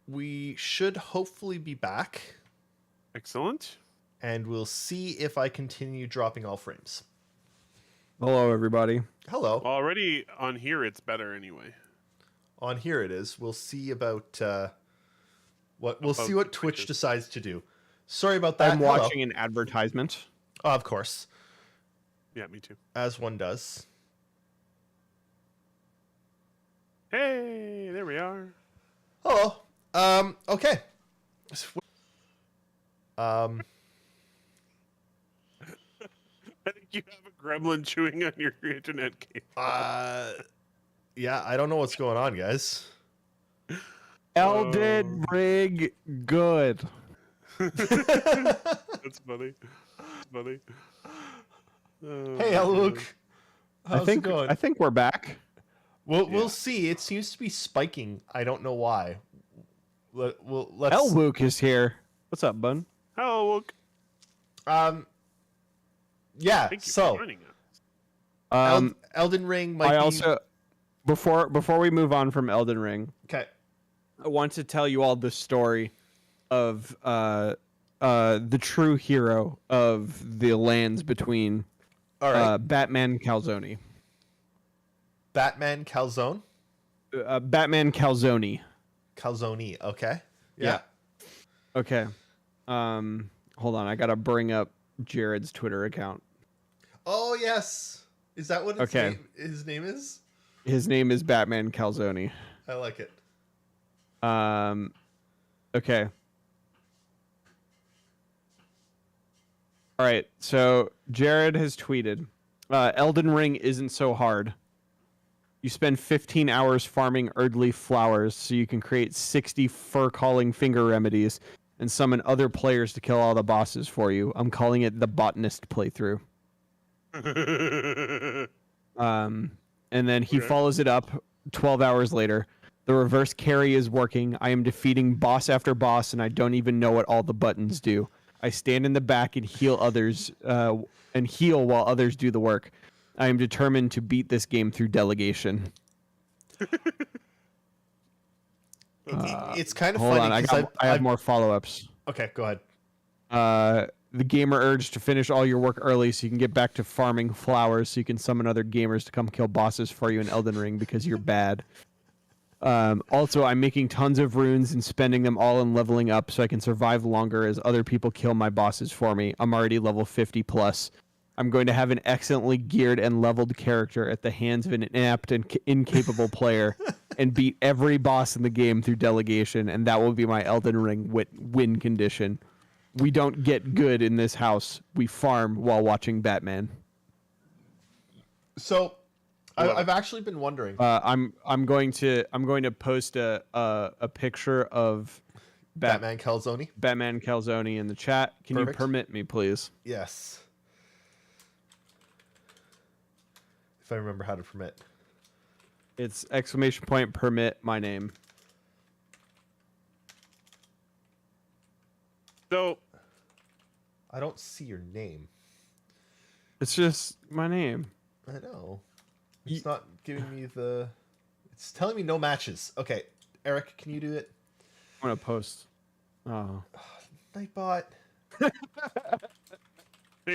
we should hopefully be back, Excellent. and we'll see if I continue dropping all frames. Hello, everybody. Hello. Well, already on here, it's better anyway. On here it is. We'll see about what About see what the Twitch Twitches. decides to do. Sorry about that. I'm Hello. watching an advertisement. Oh, of course, Yeah, me too. as one does. Hey, there we are. Hello. Okay. I think you have a gremlin chewing on your internet cable. Yeah, I don't know what's going on, guys. Elden Ring good. That's funny. That's funny. Oh, Hey, my Luke. God. How's it going? I think we're back. We'll see. It seems to be spiking. I don't know why. Let's. Elwook is here. What's up, bud? Hello, Luke. Yeah. Thank you So for joining us. Elden Ring might I be. also before we move on from Elden Ring, Okay. I want to tell you all the story of the true hero of the lands between All right. Batman Calzone. Batman Calzone. Batman Calzone. Calzone. Okay. Yeah. Okay. Hold on, I gotta bring up Jared's Twitter account. Oh yes. Is that what Okay. his name is? His name is Batman Calzone. I like it. Okay. All right. So Jared has tweeted, Elden Ring isn't so hard. You spend 15 hours farming Erdleaf flowers so you can create 60 fur-calling finger remedies and summon other players to kill all the bosses for you. I'm calling it the botanist playthrough. And then he follows it up 12 hours later. The reverse carry is working. I am defeating boss after boss, and I don't even know what all the buttons do. I stand in the back and heal others, and heal while others do the work. I am determined to beat this game through delegation. It's kind of Hold funny. on, 'Cause I have more follow-ups. Okay, go ahead. The gamer urged to finish all your work early so you can get back to farming flowers so you can summon other gamers to come kill bosses for you in Elden Ring because you're bad. Also, I'm making tons of runes and spending them all in leveling up so I can survive longer as other people kill my bosses for me. I'm already level 50 plus. I'm going to have an excellently geared and leveled character at the hands of an inept and incapable player and beat every boss in the game through delegation, and that will be my Elden Ring win condition. We don't get good in this house. We farm while watching Batman. So, I've actually been wondering. I'm going to post a picture of Batman Calzone. Batman Calzone in the chat. Can Perfect. you permit me, please? Yes. If I remember how to permit. It's ! permit my name. So, I don't see your name. It's just my name. I know. It's not giving me the. It's telling me no matches. Okay, Eric, can you do it? I'm gonna post. Oh, Nightbot. there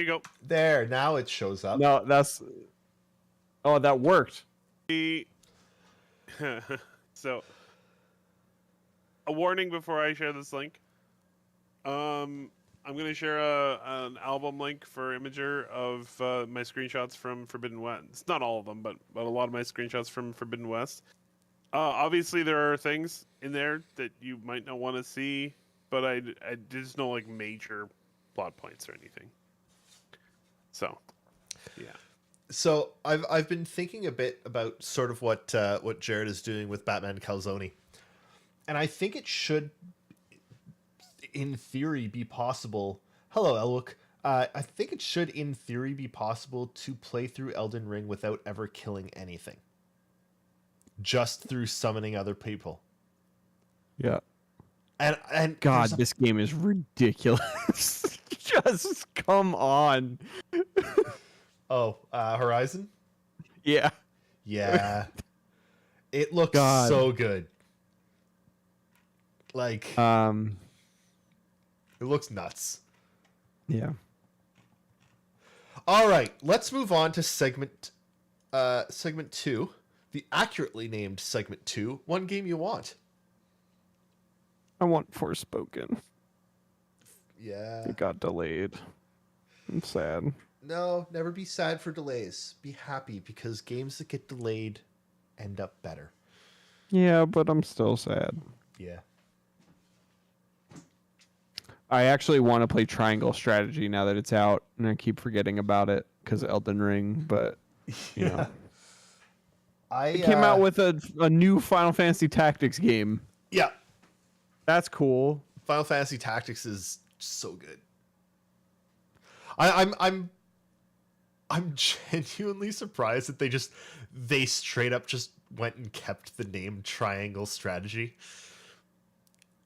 you go. There, now it shows up. no, that's. Oh, that worked. So, a warning before I share this link. I'm gonna share an album link for Imager of my screenshots from Forbidden West. It's not all of them, but a lot of my screenshots from Forbidden West. Obviously, there are things in there that you might not want to see, but I there's no like major plot points or anything. So, yeah. So I've been thinking a bit about sort of what Jared is doing with Batman Calzone, and I think it should, in theory, be possible. Hello, Elwook. I think it should, in theory, be possible to play through Elden Ring without ever killing anything, just through summoning other people. Yeah. And God, there's a- this game is ridiculous. Just come on. Horizon. Yeah. Yeah, it looks God. so good. Like, Um, it looks nuts. yeah. All right, let's move on to segment 2, the accurately named segment 2. One game you want? I want Forspoken. Yeah. It got delayed. I'm sad. No, never be sad for delays. Be happy because games that get delayed end up better. Yeah, but I'm still sad. Yeah. I actually want to play Triangle Strategy now that it's out, and I keep forgetting about it because of Elden Ring. But you know, it came out with a new Final Fantasy Tactics game. Yeah. That's cool. Final Fantasy Tactics is so good. I'm genuinely surprised that they straight up just went and kept the name Triangle Strategy.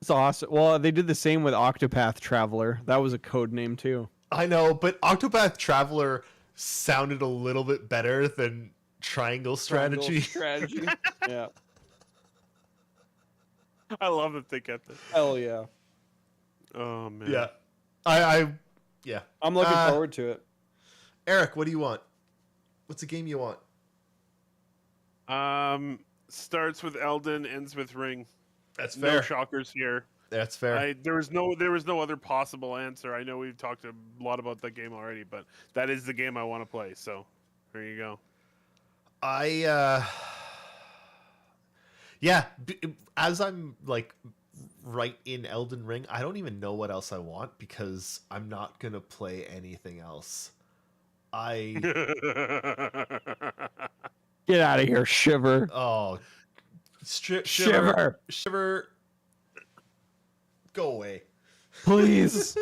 It's awesome. Well, they did the same with Octopath Traveler. That was a code name too. I know, but Octopath Traveler sounded a little bit better than Triangle Strategy. Strategy. Yeah. I love that they kept it. Hell yeah. Oh man. Yeah. Yeah. I'm looking forward to it. Eric, what do you want? What's a game you want? Starts with Elden, ends with Ring. That's No fair. shockers here. That's fair. There was no other possible answer. I know we've talked a lot about that game already, but that is the game I want to play. So there you go. Yeah, as I'm like right in Elden Ring, I don't even know what else I want because I'm not gonna play anything else. Get out of here, Shiver. Oh, Shiver. Shiver, go away. Please.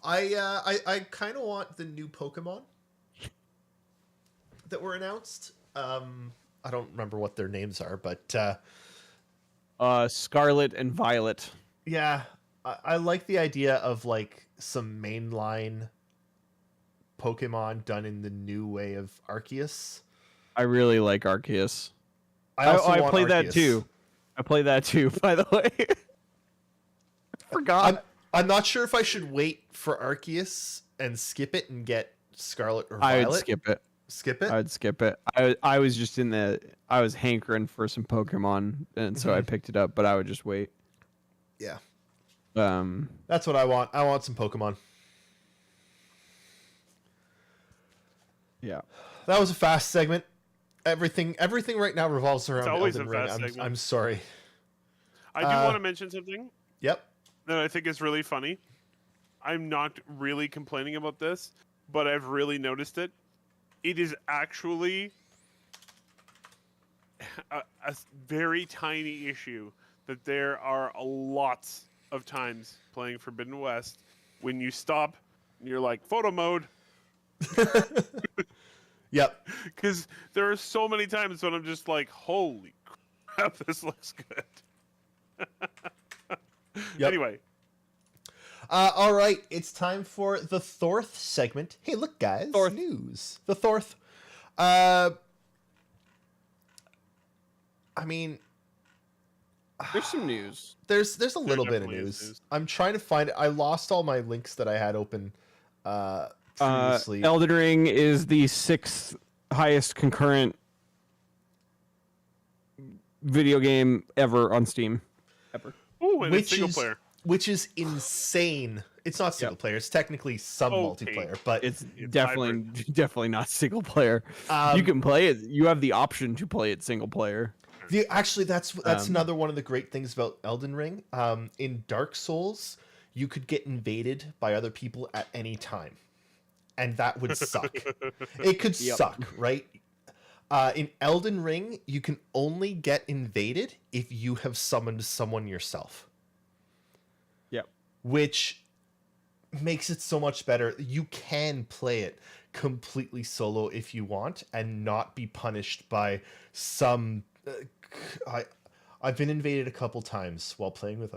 I kind of want the new Pokemon that were announced. I don't remember what their names are, but Scarlet and Violet. yeah, I like the idea of like some mainline Pokemon done in the new way of Arceus. I really like Arceus. I play that too. I play that too, by the way. I forgot. I'm not sure if I should wait for Arceus and skip it and get Scarlet or Violet. I would skip it. Skip it? I'd skip it. I was just I was hankering for some Pokemon, and so I picked it up, but I would just wait. Yeah. Um, That's what I want. I want some Pokemon. yeah. That was a fast segment. Everything right now revolves around always Elden a Ring. fast segment. I'm sorry. I do want to mention something Yep. that I think is really funny. I'm not really complaining about this, but I've really noticed it. It is actually a very tiny issue that there are lots of times playing Forbidden West when you stop and you're like, photo mode. Yep. Because there are so many times when I'm just like, holy crap, this looks good. Yep. Anyway. All right, it's time for the Thorth segment. Hey, look, guys, Thorth. news. The Thorth. I mean, There's some news. there's a little bit of definitely is news. news. I'm trying to find it. I lost all my links that I had open previously. Elden Ring is the 6th highest concurrent video game ever on Steam. Ever. Ooh, and it's single player. Which is insane. It's not single player. It's technically some Okay. multiplayer, but It's It's definitely not single player. You can play it. You have the option to play it single player. Actually, that's another one of the great things about Elden Ring. In Dark Souls, you could get invaded by other people at any time, and that would suck. It could suck, right? In Elden Ring, you can only get invaded if you have summoned someone yourself, Yep. which makes it so much better. You can play it completely solo if you want and not be punished by some I've been invaded a couple times while playing with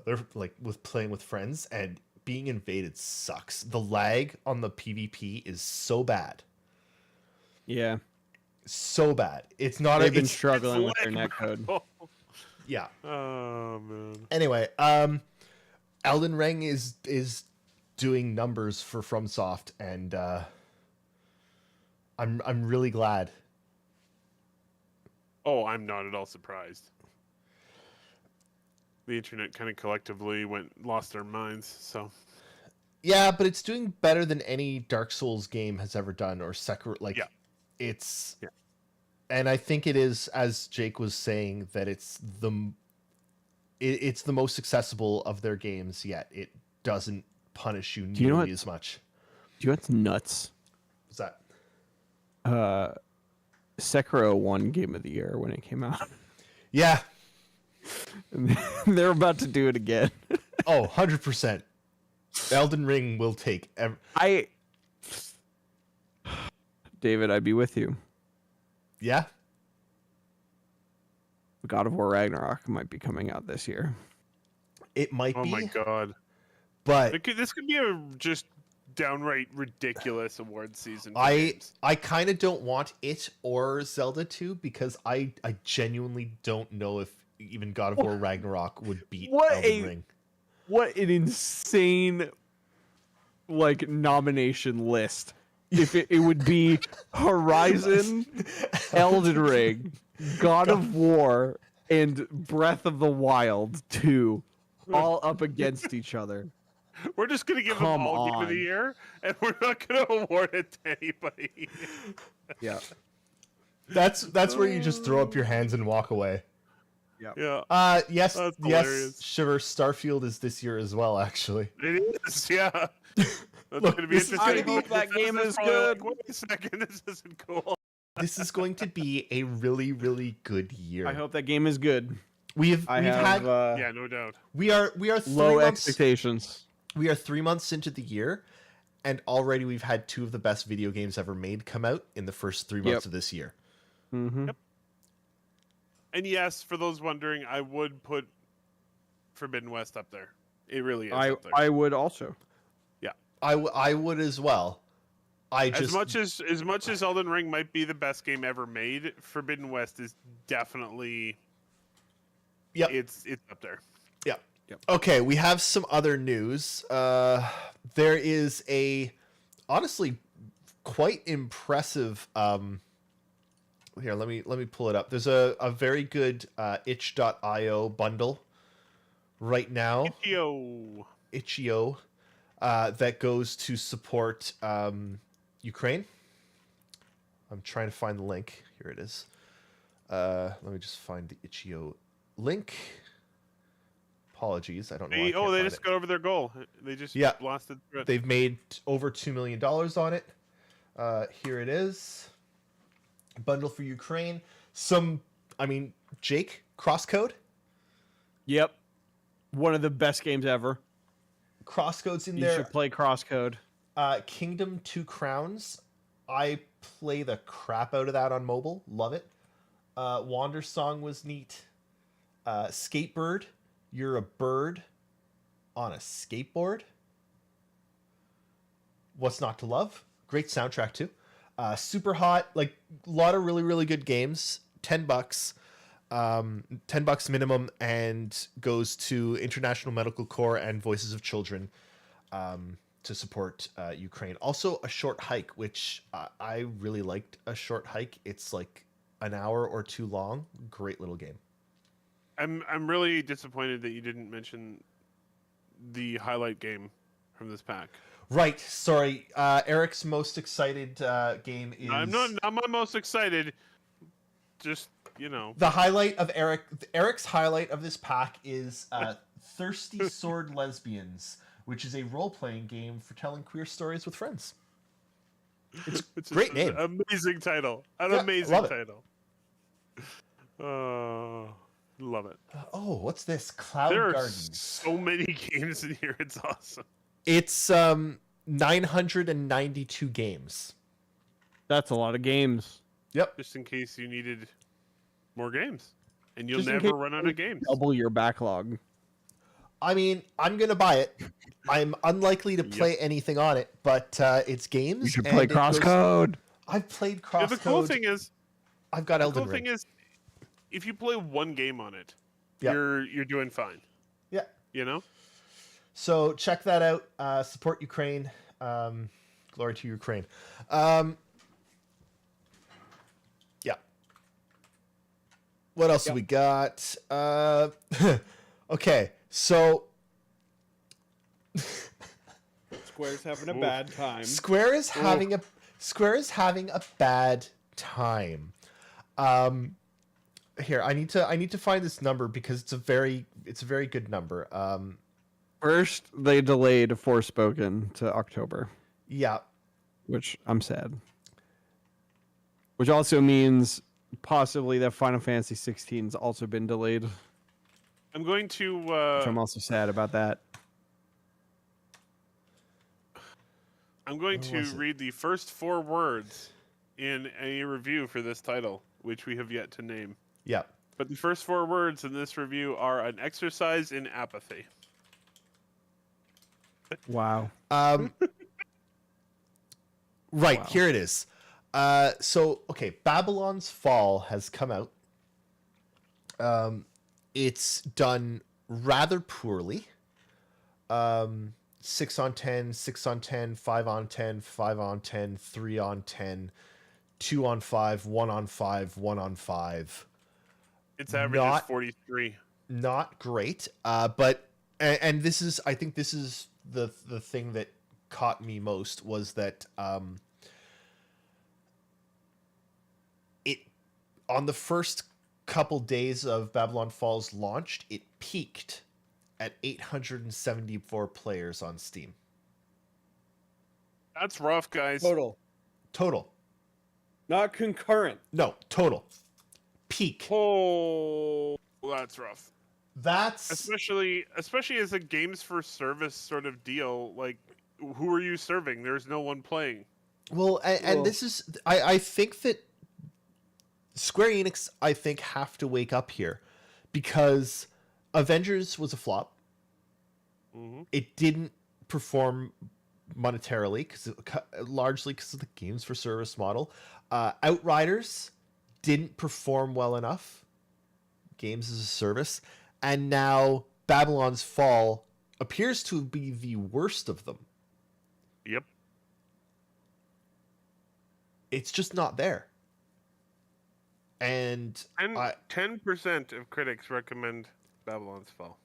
playing with friends, and being invaded sucks. The lag on the PvP is so bad. Yeah. So bad. It's not They've been it's, struggling with their lag, netcode. bro. Yeah. Oh man. Anyway, Elden Ring is doing numbers for FromSoft, and I'm really glad. Oh, I'm not at all surprised. The internet kind of collectively lost their minds. So Yeah, but it's doing better than any Dark Souls game has ever done, or Sekiro. Like, Yeah. it's, Yeah. and I think it is, as Jake was saying, that it's the most accessible of their games yet. It doesn't punish you you know nearly what- as much. Do you know what's nuts? What's that? Sekiro won Game of the Year when it came out. Yeah. And they're about to do it again. Oh, 100%. Elden Ring will take David, I'd be with you. Yeah. God of War Ragnarok might be coming out this year. It might oh be. my god, But this could be a just downright ridiculous award season. For I games. kind of don't want it or Zelda 2 because I genuinely don't know if even God of War Ragnarok would beat Elden Ring. What an insane nomination list. If it would be Horizon, Elden Ring, God of War, and Breath of the Wild 2 all up against each other. We're just gonna give Come them all Game of the on. Year, and we're not gonna award it to anybody. Yeah. That's where you just throw up your hands and walk away. Yeah, Yes, That's yes, hilarious. sure. Starfield is this year as well, actually. it is. Yeah, that's Look, gonna be this is interesting. I hope that This game is probably good. Wait a second, this isn't cool. This is going to be a really, really good year. I hope that game is good. we've I have had Yeah, no doubt. we are 3 low months expectations. we are 3 months into the year, and already we've had 2 of the best video games ever made come out in the first 3 months Yep. of this year. Mm-hmm. Yep. And yes, for those wondering, I would put Forbidden West up there. It really is up there. I would also. I would as well. As much as Elden Ring might be the best game ever made, Forbidden West is definitely Yep. it's up there. Yeah. Okay, we have some other news. There is a honestly quite impressive here, let me pull it up. There's a very good itch.io bundle right now. Itch.io. That goes to support Ukraine. I'm trying to find the link. Here it is. Let me just find the itch.io link. Apologies, I don't know. why I can't They find just it. got over their goal. They just Yeah. blasted through it. They've made over $2 million on it. Here it is. Bundle for Ukraine. Jake, Crosscode. Yep. One of the best games ever. Crosscode's in You there. should play Crosscode. Kingdom Two Crowns. I play the crap out of that on mobile. Love it. Wander Song was neat. Skatebird. You're a bird on a skateboard. What's not to love? Great soundtrack too. Super hot. Like a lot of really, really good games. $10. $10 minimum, and goes to International Medical Corps and Voices of Children to support Ukraine. Also, A Short Hike, which I really liked. A Short Hike. It's like an hour or 2 long. Great little game. I'm really disappointed that you didn't mention the highlight game from this pack. Right. Sorry. Eric's most excited game is. I'm my most excited. Just The highlight of Eric's highlight of this pack is Thirsty Sword Lesbians, which is a role-playing game for telling queer stories with friends. It's Great an name. amazing title. An Yeah, amazing love it. title. Love it. Oh, what's this? Cloud There are Gardens. so many games in here. It's awesome. It's 992 games. That's a lot of games. Yep. Just in case you needed more games, and you'll Just in never case run out of games. Double your backlog. I mean, I'm gonna buy it. I'm unlikely to play anything on it, but it's games. You should and play it goes- Crosscode. I've played Yeah, the cool Crosscode. thing is, I've got the Elden cool Ring. thing is, if you play one game on it, Yep. you're doing fine. Yeah. You know. So check that out. Support Ukraine. Glory to Ukraine. Yeah. What else Yep. we got? Okay, so Square's having a bad time. Square is having a bad time. Here, I need to find this number because it's a very good number. First, they delayed Forspoken to October, Yeah. which I'm sad. Which also means possibly that Final Fantasy 16's also been delayed, which I'm going to. I'm also sad about that. I'm going Where to was it? read the first 4 words in a review for this title, which we have yet to name. Yeah. But the first 4 words in this review are an exercise in apathy. Wow. Right, Wow. here it is. So okay, Babylon's Fall has come out. It's done rather poorly. 6 on 10, 6 on 10, 5 on 10, 5 on 10, 3 on 10, 2 on 5, 1 on 5, 1 on 5. Its average is Not- 43. Not great, but and this is, I think this is the thing that caught me most was that it on the first couple days of Babylon Falls launched, it peaked at 874 players on Steam. That's rough, guys. Total. Not concurrent. No, total. Peak. Oh, that's rough. That's Especially as a games for service sort of deal. Like, who are you serving? There's no one playing. well, and Well- this is I think that Square Enix, I think, have to wake up here because Avengers was a flop. Mm-hmm. It didn't perform monetarily largely because of the games for service model. Outriders didn't perform well enough. Games as a service, and now Babylon's Fall appears to be the worst of them. Yep. It's just not there. And And I- 10% of critics recommend Babylon's Fall.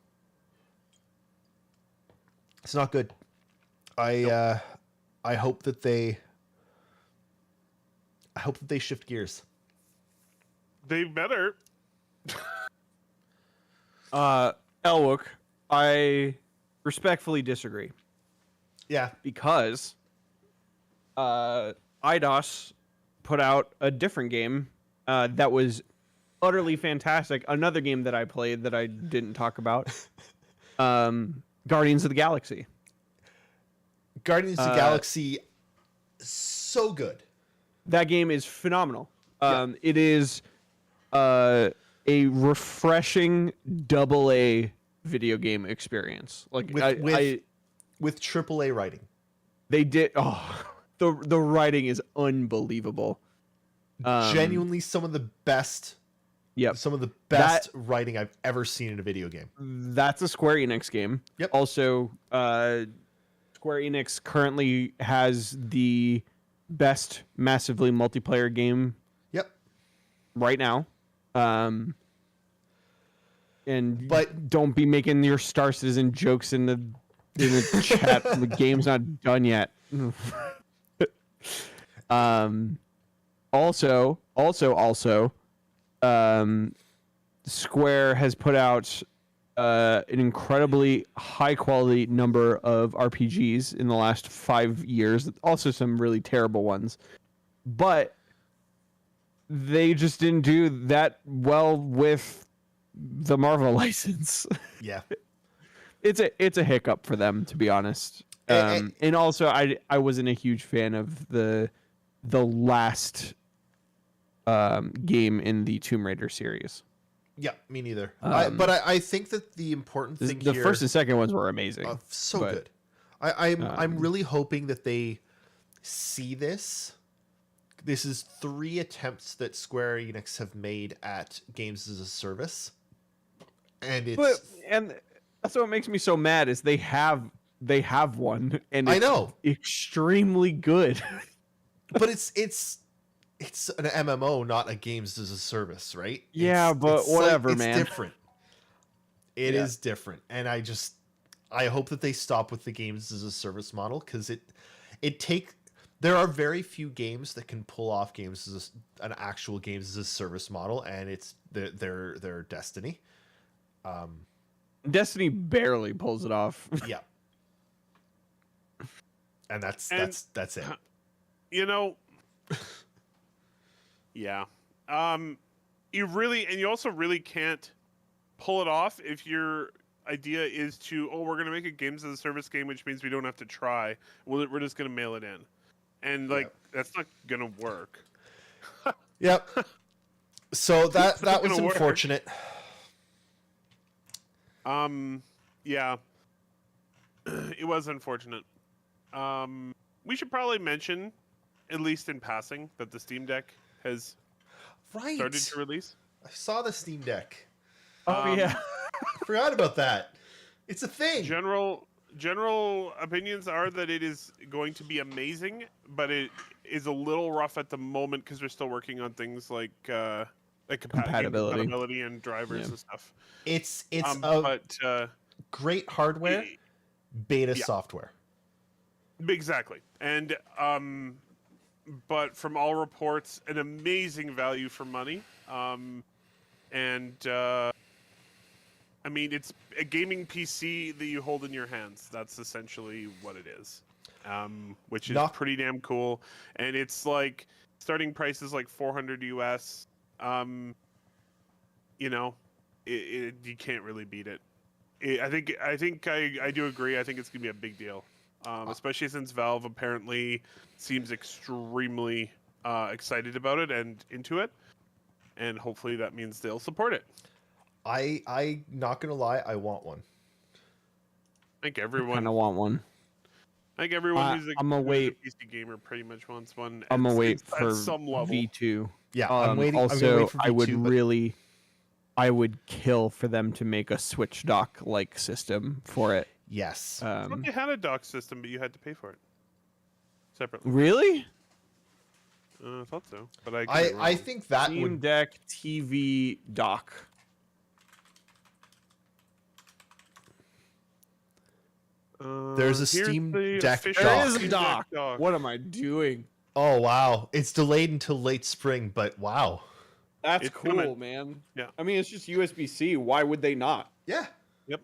it's not good. I hope that they shift gears. They better. Elwook, I respectfully disagree Yeah. because IDOS put out a different game that was utterly fantastic. Another game that I played that I didn't talk about, Guardians of the Galaxy. Guardians of the Galaxy, so good. That game is phenomenal. Yeah. It is a refreshing AA video game experience. Like With AAA writing. they did. Oh, the writing is unbelievable. Genuinely some of the best. Yep. Some of the best writing I've ever seen in a video game. That's a Square Enix game. Yep. Also, Square Enix currently has the best massively multiplayer game Yep. right now. But- don't be making your Star Citizen jokes in the chat. The game's not done yet. Also, Square has put out an incredibly high quality number of RPGs in the last 5 years. Also, some really terrible ones, but they just didn't do that well with the Marvel license. Yeah. It's a hiccup for them, to be honest. And also, I wasn't a huge fan of the last game in the Tomb Raider series. Yeah, me neither. But I think that the important thing The here, first and second ones were amazing. so but- good. I'm really hoping that they see this. This is 3 attempts that Square Enix have made at games as a service, And But it's and that's what makes me so mad is they have one and I it's know. extremely good. but it's an MMO, not a games as a service, right? Yeah, but whatever, it's man. different. It Yeah. is different, and I hope that they stop with the games as a service model because there are very few games that can pull off games as an actual games as a service model, and it's their Destiny. Destiny barely pulls it off. Yeah, and that's it. You know, yeah. You also really can't pull it off if your idea is to, we're going to make a games as a service game, which means we don't have to try. Well, we're just going to mail it in. And like, that's not going to work. Yep. So that not was gonna work. unfortunate. Yeah. It was unfortunate. We should probably mention, at least in passing, that the Steam Deck has Right. started to release. I saw the Steam Deck. Oh yeah. I forgot about that. It's a thing. General opinions are that it is going to be amazing, but it is a little rough at the moment because we're still working on things like compatibility and drivers and stuff. It's but great hardware, beta software. Exactly. And but from all reports, an amazing value for money. I mean, it's a gaming PC that you hold in your hands. That's essentially what it is, which is pretty damn cool. And it's like starting price is like $400 US. You know, you can't really beat it. I think I do agree. I think it's gonna be a big deal, especially since Valve apparently seems extremely excited about it and into it, and hopefully that means they'll support it. I not gonna lie, I want one. I think everyone kind of want one. I think everyone who's a PC gamer pretty much wants one. I'm gonna wait for at some level. V2. Yeah, I'm waiting. Also, I'm gonna wait for V2, I would kill for them to make a Switch dock like system for it. Yes. I thought they had a dock system, but you had to pay for it separately. Really? I thought so, but I think that Steam would Deck TV dock. There's a Steam Deck dock. There is a dock. What am I doing? Oh wow, it's delayed until late spring, but wow. That's It's cool, coming. man. Yeah. I mean, it's just USB-C. Why would they not? Yeah. Yep.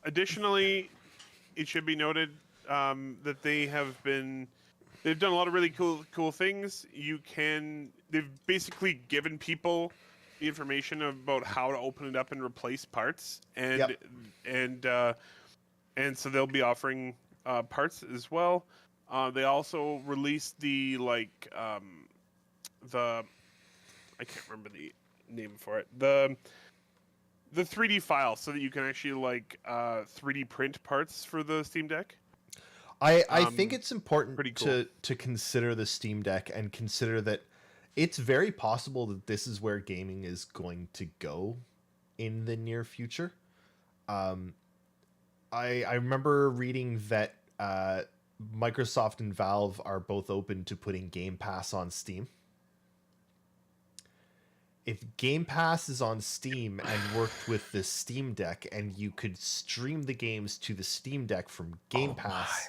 Additionally, it should be noted that they've done a lot of really cool things. They've basically given people the information about how to open it up and replace parts, and so they'll be offering parts as well. They also released the I can't remember the name for it. The 3D file, so that you can actually 3D print parts for the Steam Deck. I think it's important cool. to consider the Steam Deck and consider that it's very possible that this is where gaming is going to go in the near future. I remember reading that Microsoft and Valve are both open to putting Game Pass on Steam. If Game Pass is on Steam and worked with the Steam Deck and you could stream the games to the Steam Deck from Game Pass,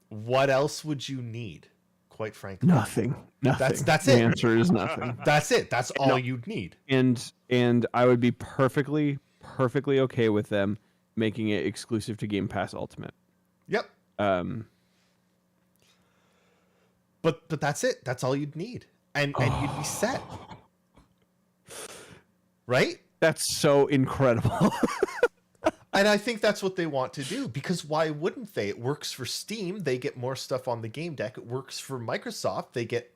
what else would you need? Quite frankly, Nothing. That's The it. answer is nothing. That's it. That's all you'd need. And I would be perfectly okay with them making it exclusive to Game Pass Ultimate. Yep. But that's it. That's all you'd need, and you'd be set. Right? That's so incredible. And I think that's what they want to do, because why wouldn't they? It works for Steam. They get more stuff on the Game Deck. It works for Microsoft. They get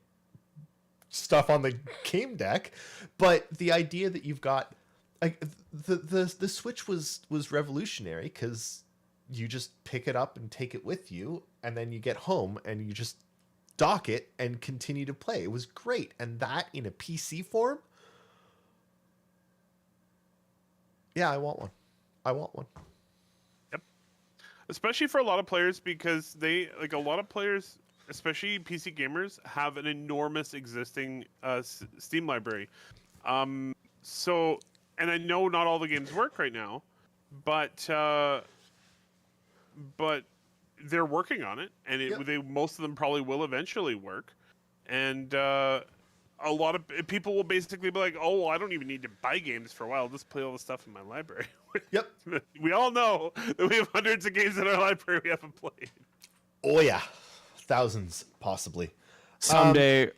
stuff on the Game Deck. But the idea that you've got, like, the Switch was revolutionary because you just pick it up and take it with you, and then you get home and you just dock it and continue to play. It was great. And that in a PC form? Yeah, I want one. I want one. Especially for a lot of players, because they like a lot of players, especially PC gamers, have an enormous existing Steam library. So, and I know not all the games work right now, but they're working on it, and most of them probably will eventually work. And a lot of people will basically be like, "Oh, well, I don't even need to buy games for a while. I'll just play all the stuff in my library." Yep. We all know that we have hundreds of games in our library we haven't played. Oh, yeah. Thousands, possibly. Someday,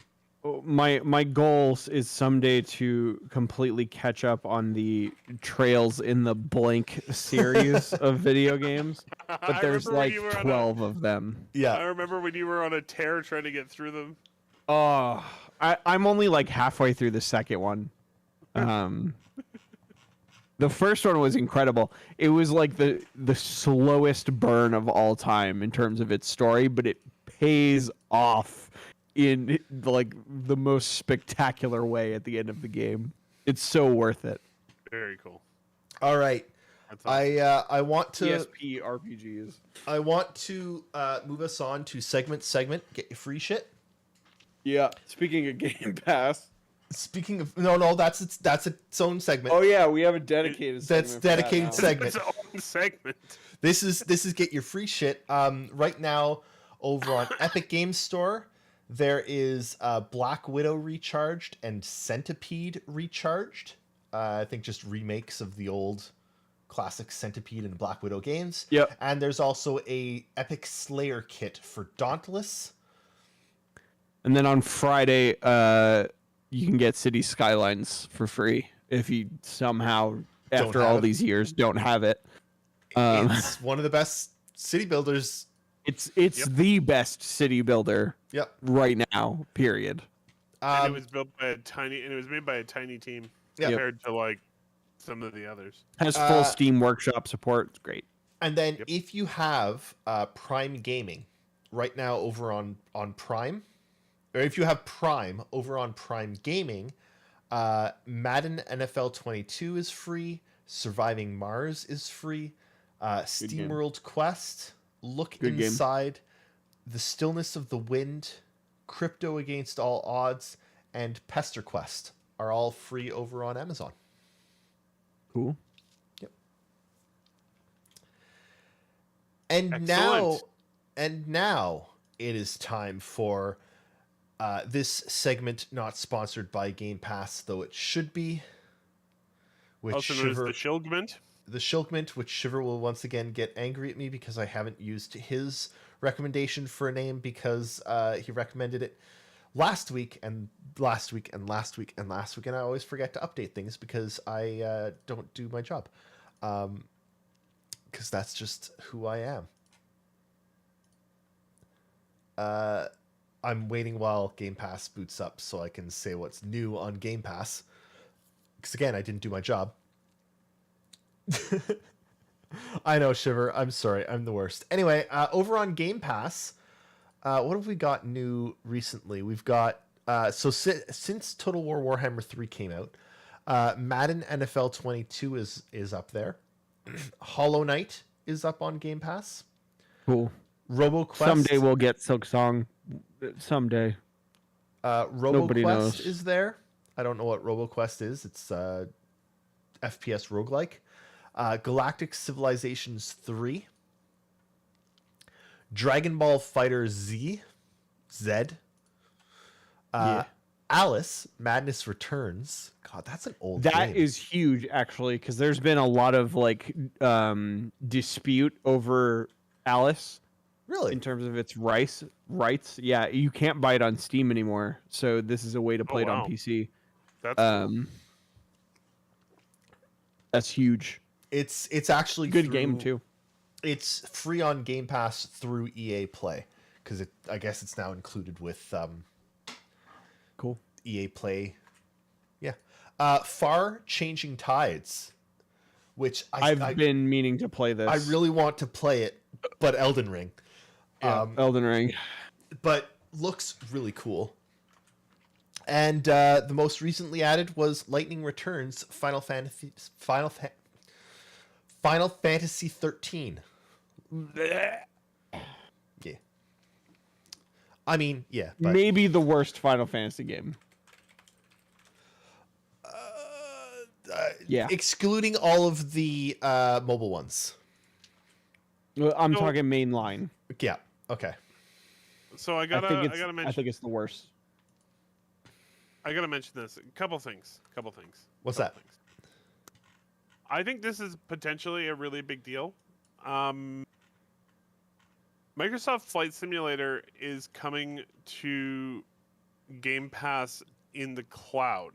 my goals is someday to completely catch up on the Trails in the Blank series of video games. But I there's remember when like you were on 12 of them. I Yeah. remember when you were on a tear trying to get through them. Oh, I'm only like halfway through the second one. The first one was incredible. It was like the slowest burn of all time in terms of its story, but it pays off in like the most spectacular way at the end of the game. It's so worth it. Very cool. All right. That's awesome. I want to PSP RPGs. I want to move us on to segment. Get your free shit. Yeah. Speaking of Game Pass. Speaking of no, that's its own segment. Oh yeah, we have a dedicated. That's segment for that dedicated now. segment. It's its own segment. This is get your free shit. Right now over on Epic Games Store, there is Black Widow Recharged and Centipede Recharged. I think just remakes of the old classic Centipede and Black Widow games. Yep. And there's also a Epic Slayer kit for Dauntless. And then on Friday, you can get City Skylines for free if you somehow, after have all it. these years, don't have it. It's one of the best city builders. It's the best city builder Yep. right now. Period. And it was built by it was made by a tiny team Yeah. compared to like some of the others. Has full Steam Workshop support. It's great. And then if you have Prime Gaming right now over on Prime, or if you have Prime over on Prime Gaming, Madden NFL 22 is free. Surviving Mars is free. SteamWorld Quest, Look Good game. Inside, The Stillness of the Wind, Crypto Against All Odds, and Pester Quest are all free over on Amazon. Cool. And Excellent. now it is time for this segment, not sponsored by Game Pass, though it should be. Which Also known as the Shilgment. the Shilkment, which Shiver will once again get angry at me because I haven't used his recommendation for a name because he recommended it last week and last week and last week and last week, and I always forget to update things because I don't do my job. Because that's just who I am. I'm waiting while Game Pass boots up so I can say what's new on Game Pass. Because again, I didn't do my job. I know, Shiver. I'm sorry. I'm the worst. Anyway, over on Game Pass, what have we got new recently? We've got since Total War Warhammer 3 came out, Madden NFL 22 is up there. Hollow Knight is up on Game Pass. Cool. RoboQuest. Someday we'll get Silksong. Someday. Nobody RoboQuest knows. is there. I don't know what RoboQuest is. It's FPS roguelike. Galactic Civilizations 3. Dragon Ball Fighter Z. Yeah. Alice Madness Returns. God, that's an old That game. is huge, actually, because there's been a lot of like dispute over Alice Really? in terms of its rights. Yeah, you can't buy it on Steam anymore, so this is a way to play it wow. on PC. That's That's huge. It's actually Good game too. It's free on Game Pass through EA Play because I guess it's now included with Cool. EA Play. Yeah. Far Changing Tides, which I've been meaning to play this. I really want to play it, but Elden Ring. Elden Ring. But looks really cool. And the most recently added was Lightning Returns Final Fantasy 13. Yeah. I mean, yeah, but Maybe the worst Final Fantasy game. Yeah. excluding all of the mobile ones. I'm No. talking mainline. Yeah. Okay. So I I gotta think it's mention. I think it's the worst. I gotta mention this. A couple things. What's that? I think this is potentially a really big deal. Microsoft Flight Simulator is coming to Game Pass in the cloud.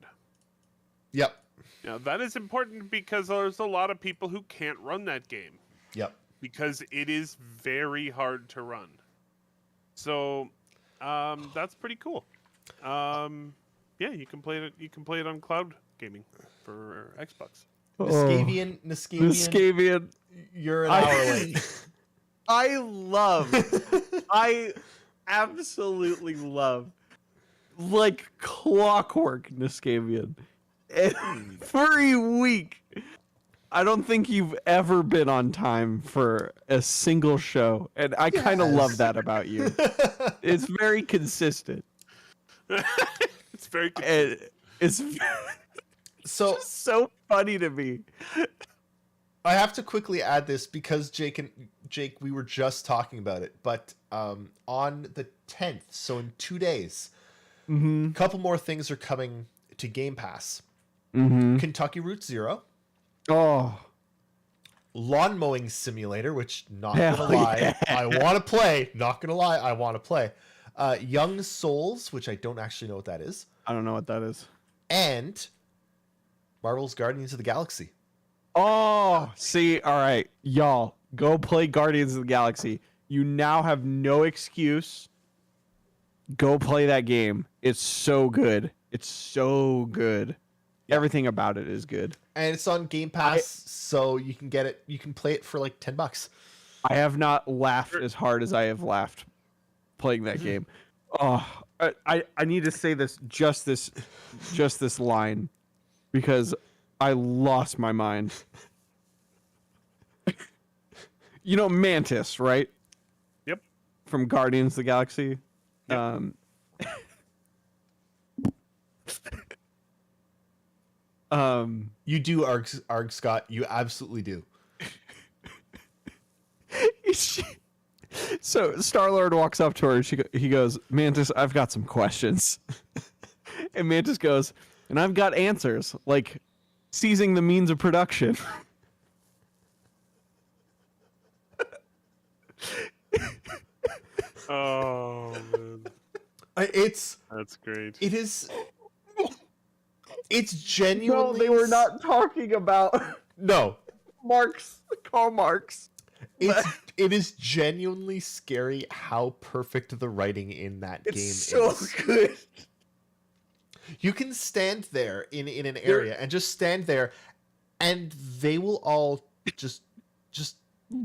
Yep. Now that is important because there's a lot of people who can't run that game Yep. because it is very hard to run. So that's pretty cool. Yeah, you can play it. You can play it on cloud gaming for Xbox. Niskavian, Niskavian. you're an hour late. I absolutely love, like clockwork, Niskavian. Every week. I don't think you've ever been on time for a single show, and I kind of love that about you. It's very consistent. It's very good. And it's So so funny to me. I have to quickly add this because Jake, we were just talking about it, but on the 10th, so in 2 days, a couple more things are coming to Game Pass. Kentucky Route Zero, Oh, Lawn Mowing Simulator, which not Hell gonna lie, yeah. I want to play. Not gonna lie, I want to play. Young Souls, which I don't actually know what that is, I don't know what that is. and Marvel's Guardians of the Galaxy. Oh, see, all right, y'all, go play Guardians of the Galaxy. You now have no excuse. Go play that game. It's so good. It's so good. Everything about it is good. And it's on Game Pass, so you can get it. You can play it for like $10. I have not laughed as hard as I have laughed playing that game. Oh, I need to say this this line because I lost my mind. You know Mantis, right? Yep. From Guardians of the Galaxy. Yep. You do, Arg Scott. You absolutely do. So Star-Lord walks up to her and he goes, Mantis, I've got some questions. And Mantis goes, and I've got answers, like seizing the means of production. Oh man, It's that's great. it is. It's genuinely. No, they were not talking about No, Marx, Karl Marx. it is genuinely scary how perfect the writing in that game It's so is. good. You can stand there in an area and just stand there, and they will all just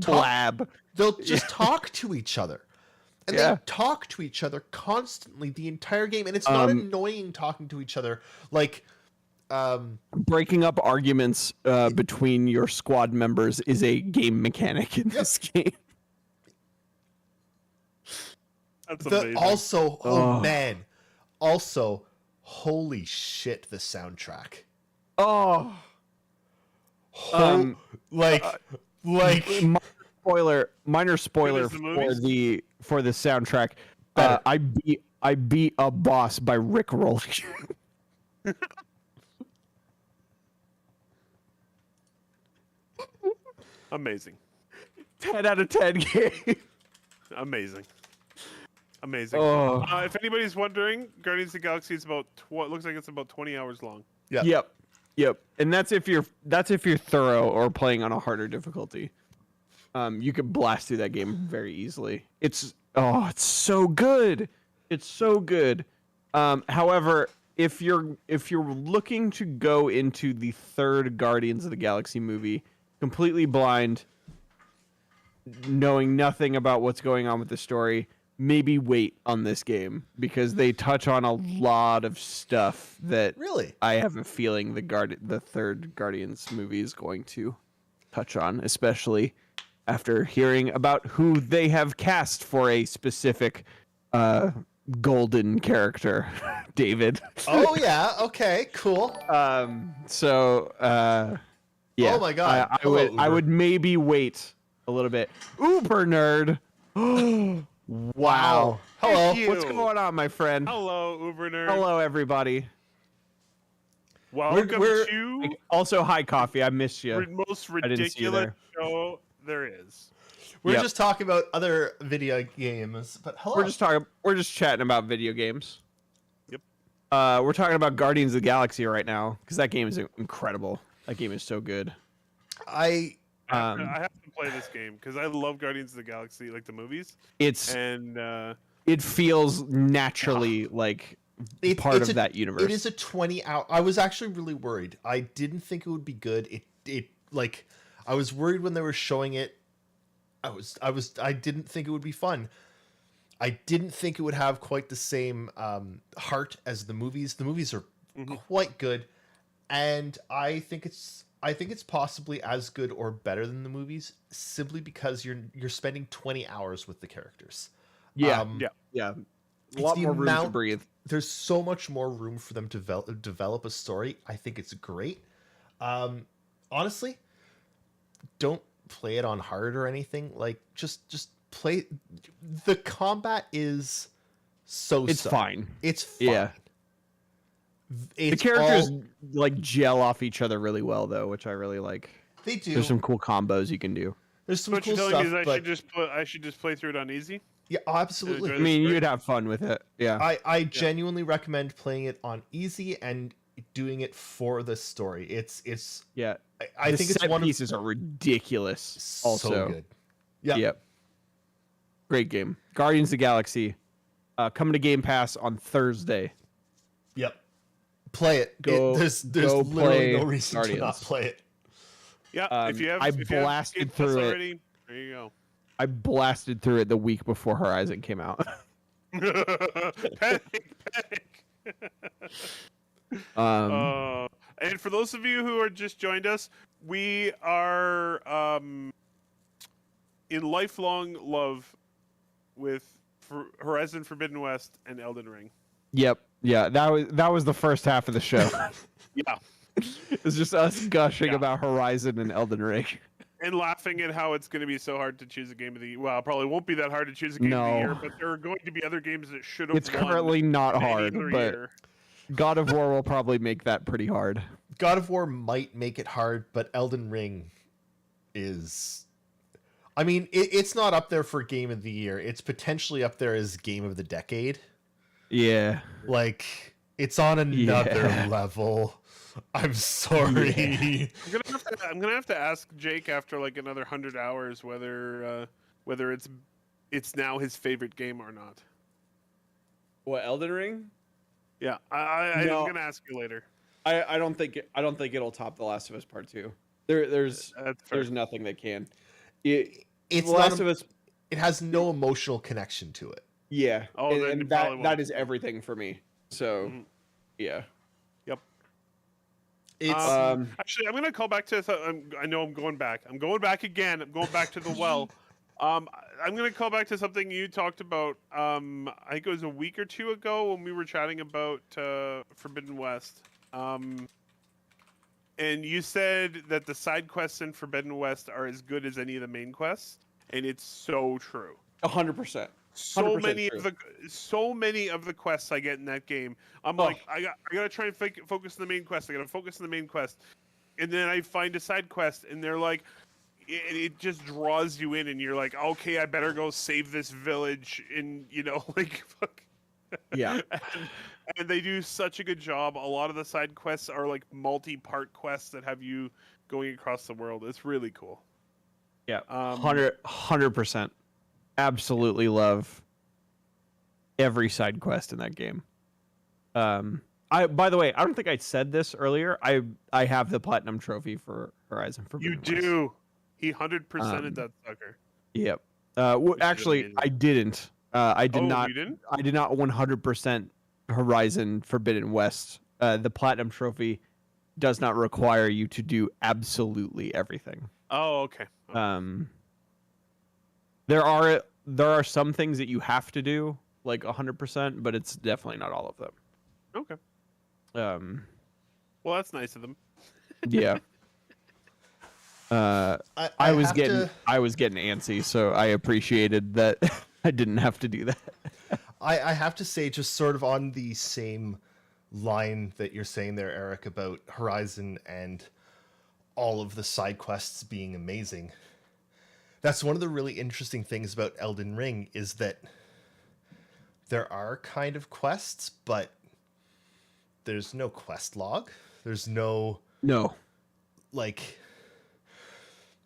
talk. Blab. They'll just talk to each other. And Yeah. they talk to each other constantly the entire game. And it's not annoying talking to each other. Like, Breaking up arguments between your squad members is a game mechanic in this game. That's amazing. Oh. man. Also, holy shit, the soundtrack. Oh. Like, Minor spoiler the movies? for the soundtrack. Better. I beat a boss by Rick rolling. Amazing. 10 out of 10 game. Amazing. Oh. If anybody's wondering, Guardians of the Galaxy is about looks like it's about 20 hours long. Yeah. Yep. And that's if you're thorough or playing on a harder difficulty. You could blast through that game very easily. It's so good. It's so good. However, if you're looking to go into the third Guardians of the Galaxy movie completely blind, knowing nothing about what's going on with the story, maybe wait on this game because they touch on a lot of stuff that Really? I have a feeling the third Guardians movie is going to touch on, especially after hearing about who they have cast for a specific golden character, David. Oh yeah. Okay. Cool. Yeah. Oh my God. I Hello, would Uber. maybe wait a little bit. Uber nerd. Wow. Hello. Thank What's you. going on, my friend? Hello, Uber nerd. Hello, everybody. Welcome We're- to Also, hi, Coffee. I missed you. the most I didn't see you ridiculous there. show there is. We're Yep. just talking about other video games, but hello. We're just chatting about video games. Yep. We're talking about Guardians of the Galaxy right now because that game is incredible. That game is so good. I I have to play this game because I love Guardians of the Galaxy, like the movies, It's and it feels naturally like part it's of that universe. It is a 20-hour. I was actually really worried. I didn't think it would be good. I was worried when they were showing it. I didn't think it would be fun. I didn't think it would have quite the same heart as the movies. The movies are quite good, and I think it's possibly as good or better than the movies simply because you're spending 20 hours with the characters. Yeah, Um, yeah. A it's lot the more room to amount- breathe. There's so much more room for them to develop a story. I think it's great. Honestly, don't play it on hard or anything. Like just play. The combat is It's fine. It's fine. Yeah. The It's characters all- like gel off each other really well, though, which I really like. they do. There's some cool combos you can do. There's some what cool you're telling stuff, me is but I should just play through it on easy. yeah, absolutely. enjoy I the mean, story. you'd have fun with it. Yeah. I genuinely recommend playing it on easy and doing it for the story. It's Yeah. I The think it's set one pieces are ridiculous. so Also, good. Yeah. Yep. Great game. Guardians of the Galaxy, coming to Game Pass on Thursday. Yep. Play it. Go- There's go literally no play reason to not Guardians. play it. Yeah, if you have, I if you have blasted Game Pass through it. already, there you go. I blasted through it the week before Horizon came out. Panic. And for those of you who are just joined us, we are in lifelong love with Horizon Forbidden West and Elden Ring. Yep. Yeah, that was the first half of the show. Yeah, It's just us gushing Yeah. about Horizon and Elden Ring. and laughing at how it's going to be so hard to choose a game of the year. Well, it probably won't be that hard to choose a game of the No. year, but there are going to be other games that should have. It's currently not won any hard, other but year. God of War will probably make that pretty hard. God of War might make it hard, but Elden Ring is. I mean, it's not up there for game of the year. It's potentially up there as game of the decade. Yeah. Like, it's on another Yeah. level. I'm sorry. I'm gonna have to ask Jake after like another 100 hours whether it's now his favorite game or not. What, Elden Ring? Yeah, I'm No. gonna ask you later. I don't think it'll top The Last of Us Part 2. There's That's fair. nothing that can. It's The not Last a- of Us. It has no emotional connection to it. Yeah. Oh, then and it probably that won't. is everything for me. So, Mhm. yeah. It's Actually, I'm gonna call back to. I know I'm going back. I'm going back again. I'm going back to the well. I'm gonna call back to something you talked about. I think it was a week or two ago when we were chatting about Forbidden West. And you said that the side quests in Forbidden West are as good as any of the main quests, and it's so true. 100%. So 100% many true. so many of the quests I get in that game, I'm Oh. like, I gotta try and focus on the main quest. I gotta focus on the main quest, and then I find a side quest, and they're like, it just draws you in, and you're like, okay, I better go save this village, and like, fuck. Yeah. and they do such a good job. A lot of the side quests are like multi-part quests that have you going across the world. It's really cool. Yeah. Um, 100%. Absolutely love every side quest in that game. By the way, I don't think I said this earlier. I have the platinum trophy for Horizon You Forbidden West. do. He 100%ed Um, that sucker. Yep. is Actually, amazing. I didn't. I did Oh, not. you didn't? I did not 100% Horizon Forbidden West. The Platinum Trophy does not require you to do absolutely everything. Oh, okay. There are some things that you have to do like 100%, but it's definitely not all of them. Okay. Well, that's nice of them. Yeah. I was getting antsy, so I appreciated that I didn't have to do that. I have to say, just sort of on the same line that you're saying there, Eric, about Horizon and all of the side quests being amazing. That's one of the really interesting things about Elden Ring is that there are kind of quests, but there's no quest log. There's no like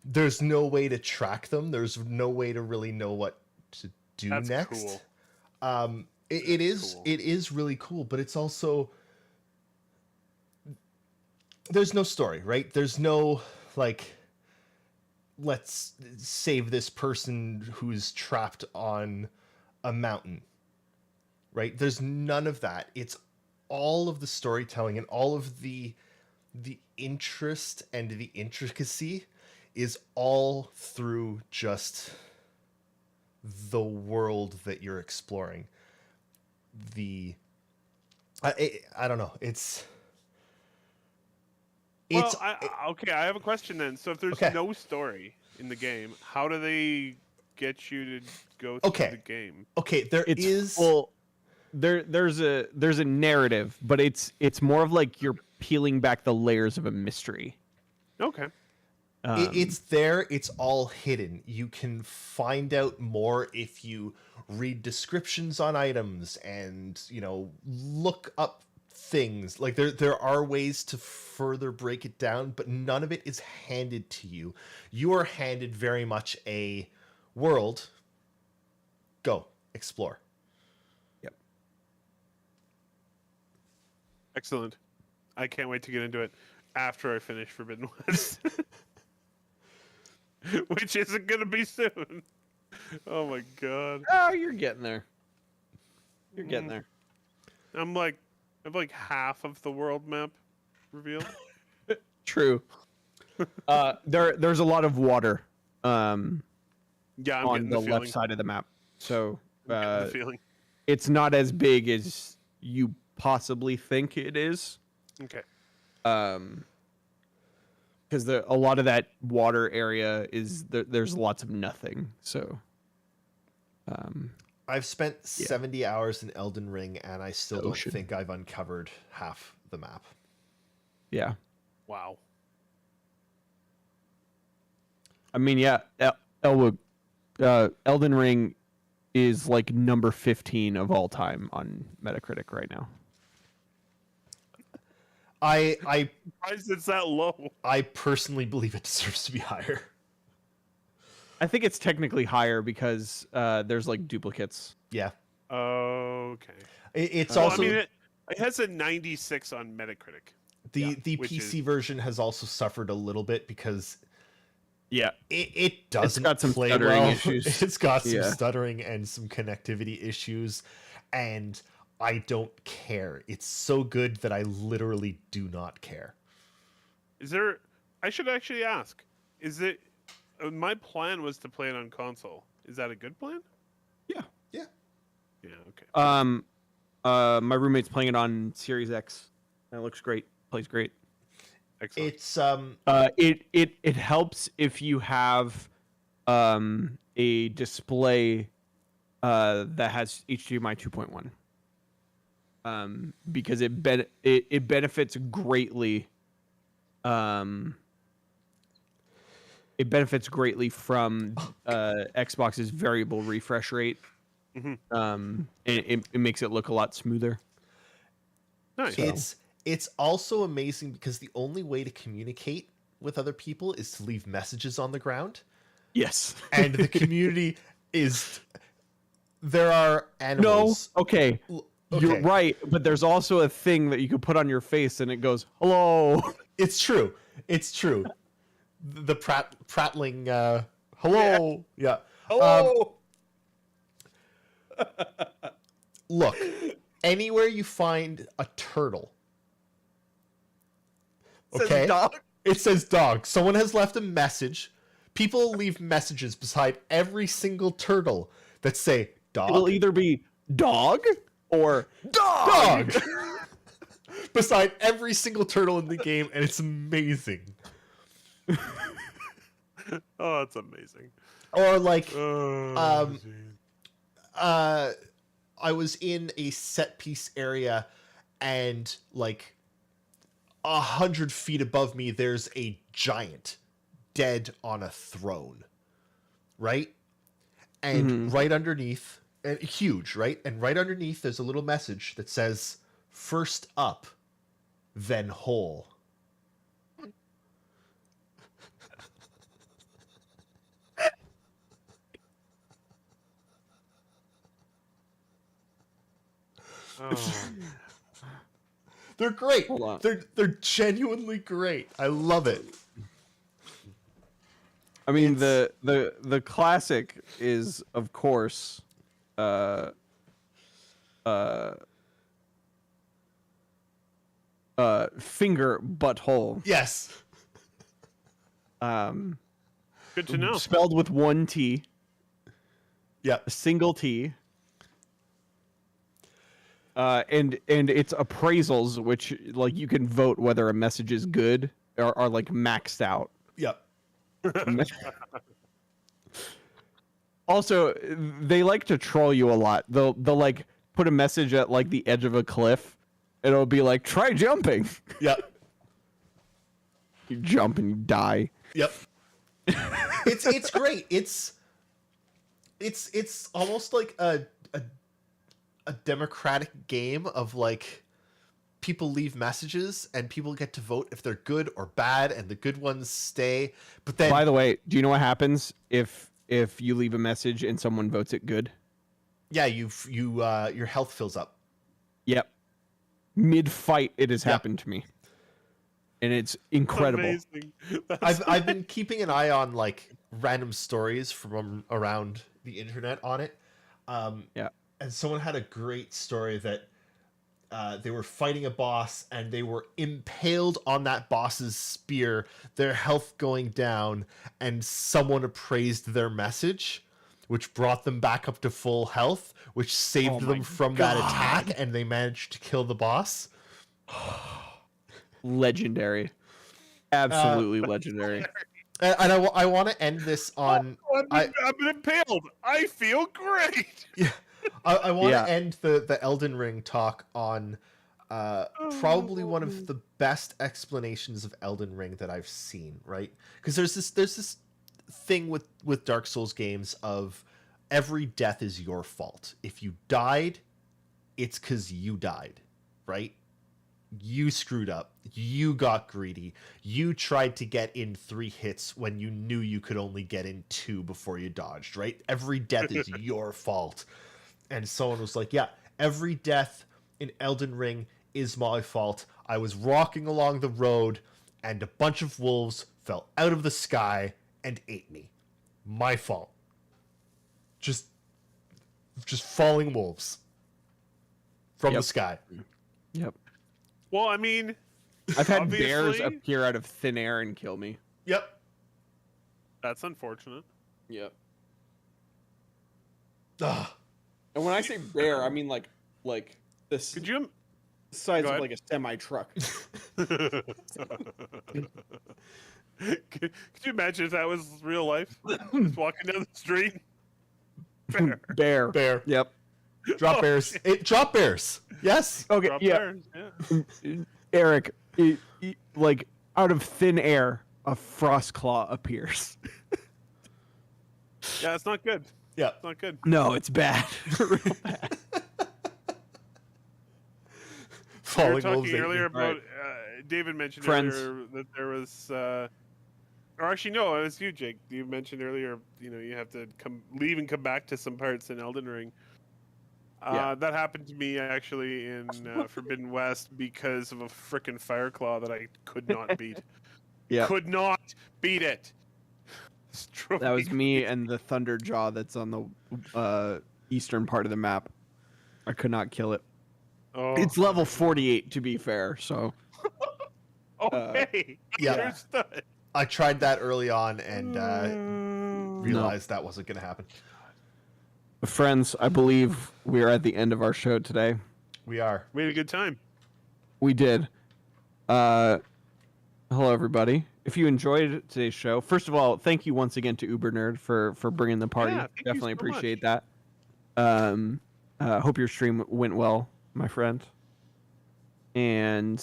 there's no way to track them. There's no way to really know what to do That's next. Cool. It is cool. It is really cool, but it's also there's no story, right? There's no like let's save this person who's trapped on a mountain. Right? There's none of that. It's all of the storytelling and all of the interest and the intricacy is all through just the world that you're exploring. I don't know. Okay, I have a question then. So if there's Okay. no story in the game, how do they get you to go through the game? Okay, there's a narrative, but it's more of like you're peeling back the layers of a mystery. Okay. It's there. It's all hidden. You can find out more if you read descriptions on items and, look up things. Like there are ways to further break it down, but none of it is handed to you. You are handed very much a world. Go explore. Yep. Excellent. I can't wait to get into it after I finish Forbidden West. Which isn't going to be soon. Oh my god. Oh, you're getting there. You're getting there. I have like half of the world map revealed. True. There's a lot of water Yeah, I'm on getting the the left side of the map. So the feeling. it's not as big as you possibly think it is. Okay. Because a lot of that water area is there's lots of nothing. So I've spent 70 hours in Elden Ring, and I still don't Ocean. think I've uncovered half the map. yeah. Wow. I mean, yeah, Elden Ring is like number 15 of all time on Metacritic right now. I Why is it that low? I personally believe it deserves to be higher. I think it's technically higher because there's like duplicates. Yeah. Okay. It's Well, also I mean, it has a 96 on Metacritic. the which PC is- version has also suffered a little bit because Yeah. it doesn't got some play stuttering well. issues. It's got some Yeah. stuttering and some connectivity issues, and I don't care. It's so good that I literally do not care. Is there? I should actually ask. Is it? My plan was to play it on console. Is that a good plan? Yeah. Yeah. Yeah. Okay. My roommate's playing it on Series X. And it looks great. Plays great. Excellent. It's It helps if you have a display that has HDMI 2.1. Because it benefits greatly. It benefits greatly from Xbox's variable refresh rate. Mhm. And it makes it look a lot smoother. Nice. It's also amazing because the only way to communicate with other people is to leave messages on the ground. Yes. And the community is there are animals. No. Okay. You're right, but there's also a thing that you can put on your face and it goes, "Hello." It's true. It's true. The prattling hello. Yeah. Hello. Look, anywhere you find a turtle, Says okay? dog. It says dog. Someone has left a message. People leave messages beside every single turtle that say dog. It'll either be dog or Dog! Beside every single turtle in the game, and it's amazing. Oh, that's amazing. Or like, Oh, I was in a set piece area, and like 100 feet above me, there's a giant dead on a throne, right? And right underneath, and huge, right? And right underneath, there's a little message that says, "First up, then whole." oh. They're great. Hold on. They're genuinely great. I love it. I mean, the classic is, of course, finger butthole. Yes. Good to know. Spelled with one T, Yeah. a single T. And it's appraisals, which like you can vote whether a message is good or are like maxed out. Yep. Also, they like to troll you a lot. They'll like put a message at like the edge of a cliff, and it'll be like, "Try jumping." Yep. You jump and you die. Yep. It's great. It's almost like a democratic game of like people leave messages and people get to vote if they're good or bad, and the good ones stay. But then, By the way, do you know what happens if you leave a message and someone votes it good? yeah, your health fills up. Yep. Mid fight, it has Yep. happened to me, and it's incredible. Amazing. That's I've been keeping an eye on like random stories from around the internet on it. Yeah. And someone had a great story that they were fighting a boss and they were impaled on that boss's spear, their health going down, and someone appraised their message, which brought them back up to full health, which saved Oh my them from that God. attack, and they managed to kill the boss. Legendary. Absolutely legendary. And I want to end this on... I've been impaled. I feel great. Yeah, I want Yeah. to end the Elden Ring talk on probably one of the best explanations of Elden Ring that I've seen. Right? Because there's this thing with Dark Souls games of every death is your fault. If you died, it's because you died. Right? You screwed up. You got greedy. You tried to get in 3 hits when you knew you could only get in 2 before you dodged. Right? Every death is your fault. And someone was like, yeah, every death in Elden Ring is my fault. I was walking along the road and a bunch of wolves fell out of the sky and ate me. My fault. Just falling wolves from the Yep. sky. Yep. Well, I mean, I've had bears Obviously- appear out of thin air and kill me. Yep. that's unfortunate. Yep. Ugh. And when I say bear, I mean like this Could you? size Go of ahead. like a semi truck. Could you imagine if that was real life? Just walking down the street. Bear. Bear. Bear. Yep. Drop Oh, bears. Drop bears. Yes. Okay. Drop yeah. bears, yeah. Eric, like out of thin air, a frost claw appears. Yeah, it's not good. Yeah. It's not good. No, it's bad. Real bad. We were Falling wolves. talking ate me. earlier about. Right. David mentioned Friends. earlier that there was. Or actually, no, it was you, Jake. You mentioned earlier. You have to leave and come back to some parts in Elden Ring. Yeah. That happened to me actually in Forbidden West because of a frickin' fire claw that I could not beat. Yeah. Could not beat it. Just drove That was me me and the thunder jaw that's on the eastern part of the map. I could not kill it. Oh, It's level 48 to be fair, so okay. yeah. Understood. I tried that early on and realized that wasn't going to happen. friends, I believe we are at the end of our show today. We are. We had a good time. We did. Hello everybody. If you enjoyed today's show, first of all, thank you once again to Uber Nerd for bringing the party. Yeah, thank you Definitely so appreciate much. that. Hope your stream went well, my friend. And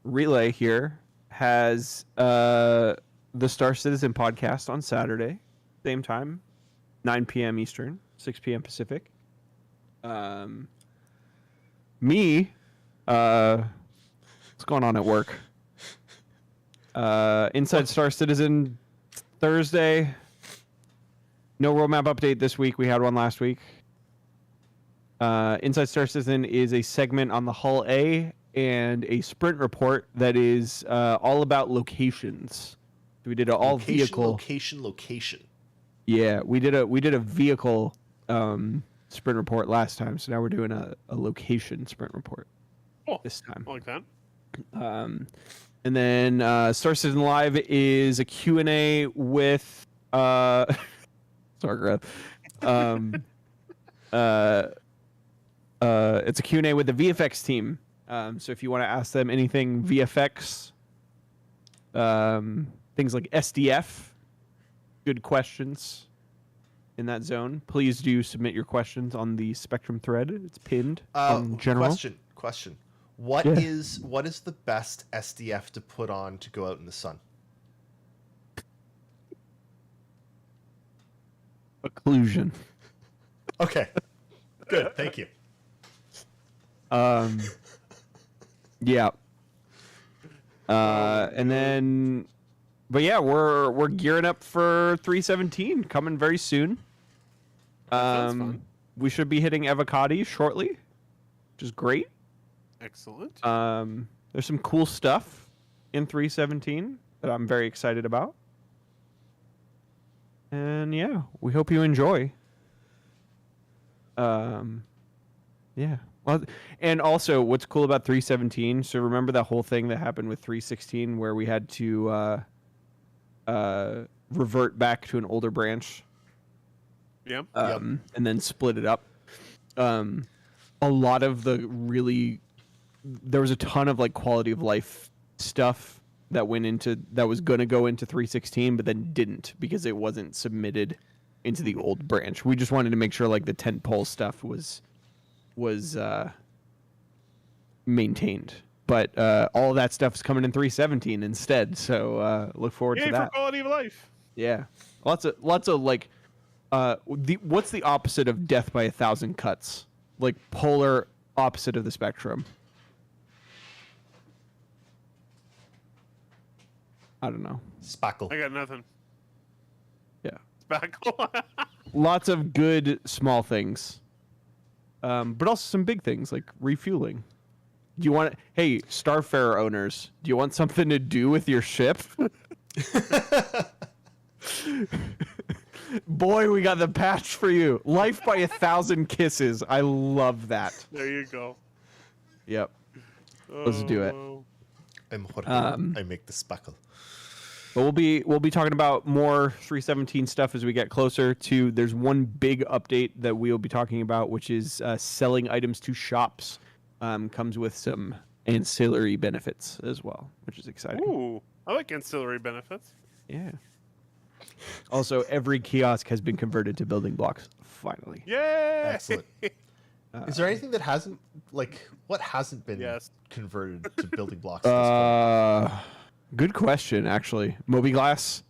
Relay here has the Star Citizen podcast on Saturday, same time, 9 p.m. Eastern, 6 p.m. Pacific. Me, what's going on at work? Inside Star Citizen Thursday. No roadmap update this week. We had one last week. Inside Star Citizen is a segment on the Hull A and a sprint report that is all about locations. We did an all vehicle. Location. Yeah, we did a vehicle sprint report last time, so now we're doing a location sprint report Cool. this time. I like that. And then Star Citizen Live is a Q&A with sorry, Greg. It's a Q&A with the VFX team. So if you want to ask them anything VFX, things like SDF, good questions in that zone, please do submit your questions on the Spectrum thread. It's pinned on general. Question. What Yeah. is the best SDF to put on to go out in the sun? Occlusion. Okay. Good. Thank you. Yeah. And then, but yeah, we're gearing up for 317 coming very soon. sounds fun. We should be hitting Avocado shortly, which is great. Excellent. There's some cool stuff in 317 that I'm very excited about. And yeah, we hope you enjoy. Yeah. Well, and also, what's cool about 317? So remember that whole thing that happened with 316, where we had to revert back to an older branch, Yeah. and then split it up. A lot of there was a ton of like quality of life stuff that was going to go into 316, but then didn't because it wasn't submitted into the old branch. We just wanted to make sure like the tentpole stuff was maintained, but all of that stuff is coming in 317 instead. So look forward Yay to for that. quality of life. Yeah, lots of like, what's the opposite of death by 1,000 cuts? Like polar opposite of the spectrum. I don't know. Spackle. I got nothing. Yeah, Spackle. lots of good small things, but also some big things like refueling. Do you want? Hey, Starfarer owners, do you want something to do with your ship? Boy, we got the patch for you. Life by 1,000 kisses. I love that. There you go. Yep. Let's do it. Oh. I'm Jorge. I make the spackle. But we'll be talking about more 317 stuff as we get closer to. There's one big update that we'll be talking about, which is selling items to shops. Comes with some ancillary benefits as well, which is exciting. Ooh, I like ancillary benefits. Yeah. Also, every kiosk has been converted to building blocks. Finally. Yay! Excellent. Is there anything that hasn't, like, what hasn't been Yes. converted to building blocks at this point? Good question, actually. Moby-Glass.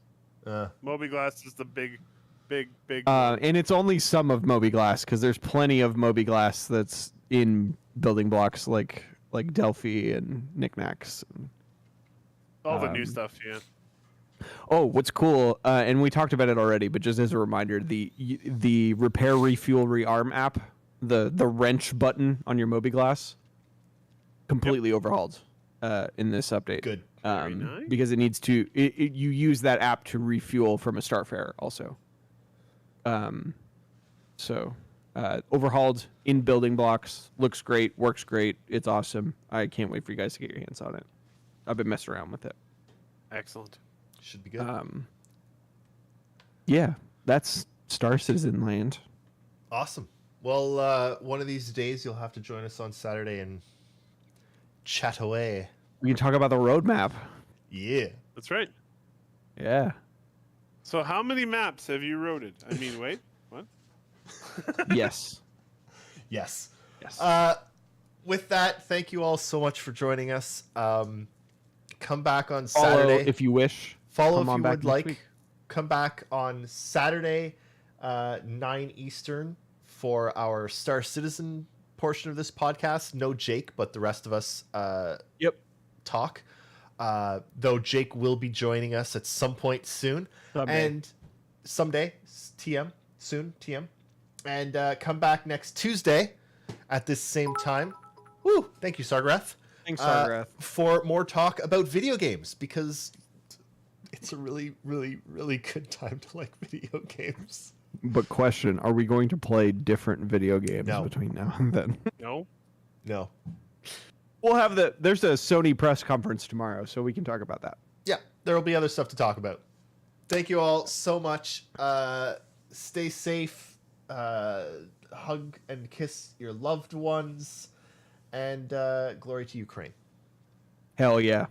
Moby-Glass is the big. And it's only some of Moby-Glass, because there's plenty of Moby-Glass that's in building blocks like Delphi and knickknacks. all the new stuff. Yeah. Oh, what's cool, and we talked about it already, but just as a reminder, the repair, refuel, rearm app, the wrench button on your Moby-Glass, completely overhauled in this update. Good. Very nice. Because it needs to. You use that app to refuel from a Starfarer also. So overhauled in building blocks, looks great, works great. It's awesome. I can't wait for you guys to get your hands on it. I've been messing around with it. Excellent. Should be good. Yeah, that's Star Citizen Land. Awesome. Well, one of these days you'll have to join us on Saturday and chat away. We can talk about the roadmap. Yeah. That's right. Yeah. So how many maps have you roaded? I mean, wait, what? Yes. Yes. Yes. With that, thank you all so much for joining us. Come back on Follow Saturday. if you wish. Follow Come if on you back would next like. week. Come back on Saturday, 9 Eastern, for our Star Citizen portion of this podcast. No Jake, but the rest of us Yep. talk. Though Jake will be joining us at some point soon. And someday, TM, soon, TM. And come back next Tuesday at this same time. Woo! Thank you, Sargrath. Thanks, Sargrath. For more talk about video games, because it's a really, really, really good time to like video games. But question, are we going to play different video games No. between now and then? No. No. We'll have there's a Sony press conference tomorrow, so we can talk about that. Yeah, there will be other stuff to talk about. Thank you all so much. Stay safe. Hug and kiss your loved ones. And glory to Ukraine. Hell yeah.